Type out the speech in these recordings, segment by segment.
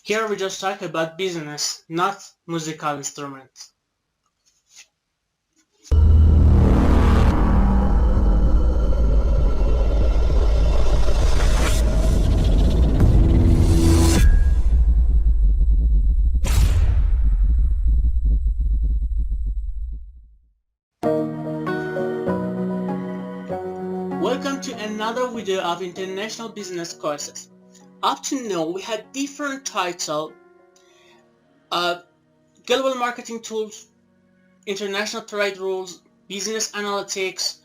Here we just talk about business, not musical instruments. Welcome to another video of International Business Courses. Up to now, we had different titles: Global Marketing Tools, International Trade Rules, Business Analytics,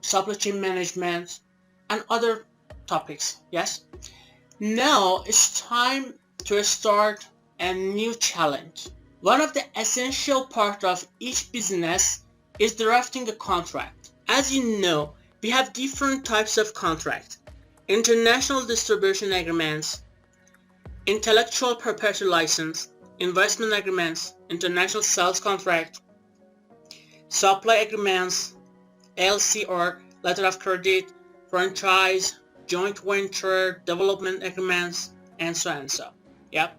Supply Chain Management, and other topics. Yes? Now it's time to start a new challenge. One of the essential parts of each business is drafting a contract. As you know, we have different types of contract: international distribution agreements, intellectual property license, investment agreements, international sales contract, supply agreements, LC or letter of credit, franchise, joint venture, development agreements, and so and so. Yep.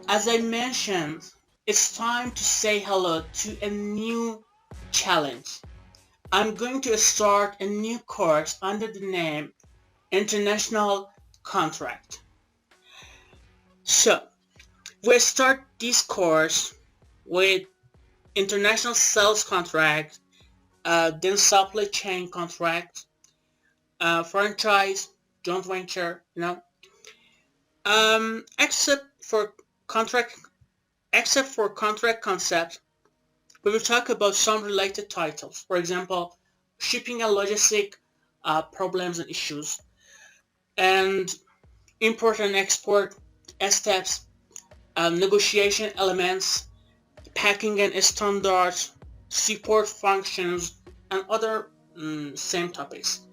As I mentioned, it's time to say hello to a new challenge. I'm going to start a new course under the name International Contract. So, we start this course with international sales contract, then supply chain contract, franchise, joint venture, except for contract concept, we will talk about some related titles. For example, shipping and logistic problems and issues, and import and export steps, negotiation elements, packing and standards, support functions, and other same topics.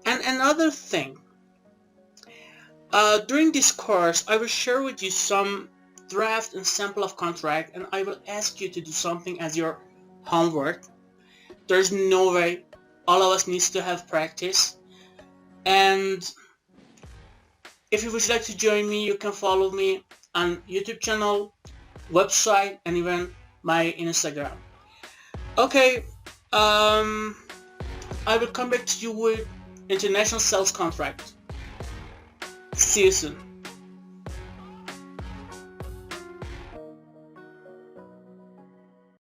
And another thing, during this course, I will share with you some draft and sample of contract, and I will ask you to do something as your homework. There's no way. All of us needs to have practice. And if you would like to join me, you can follow me on YouTube channel, website, and even my Instagram. Okay, I will come back to you with international sales contract. See you soon.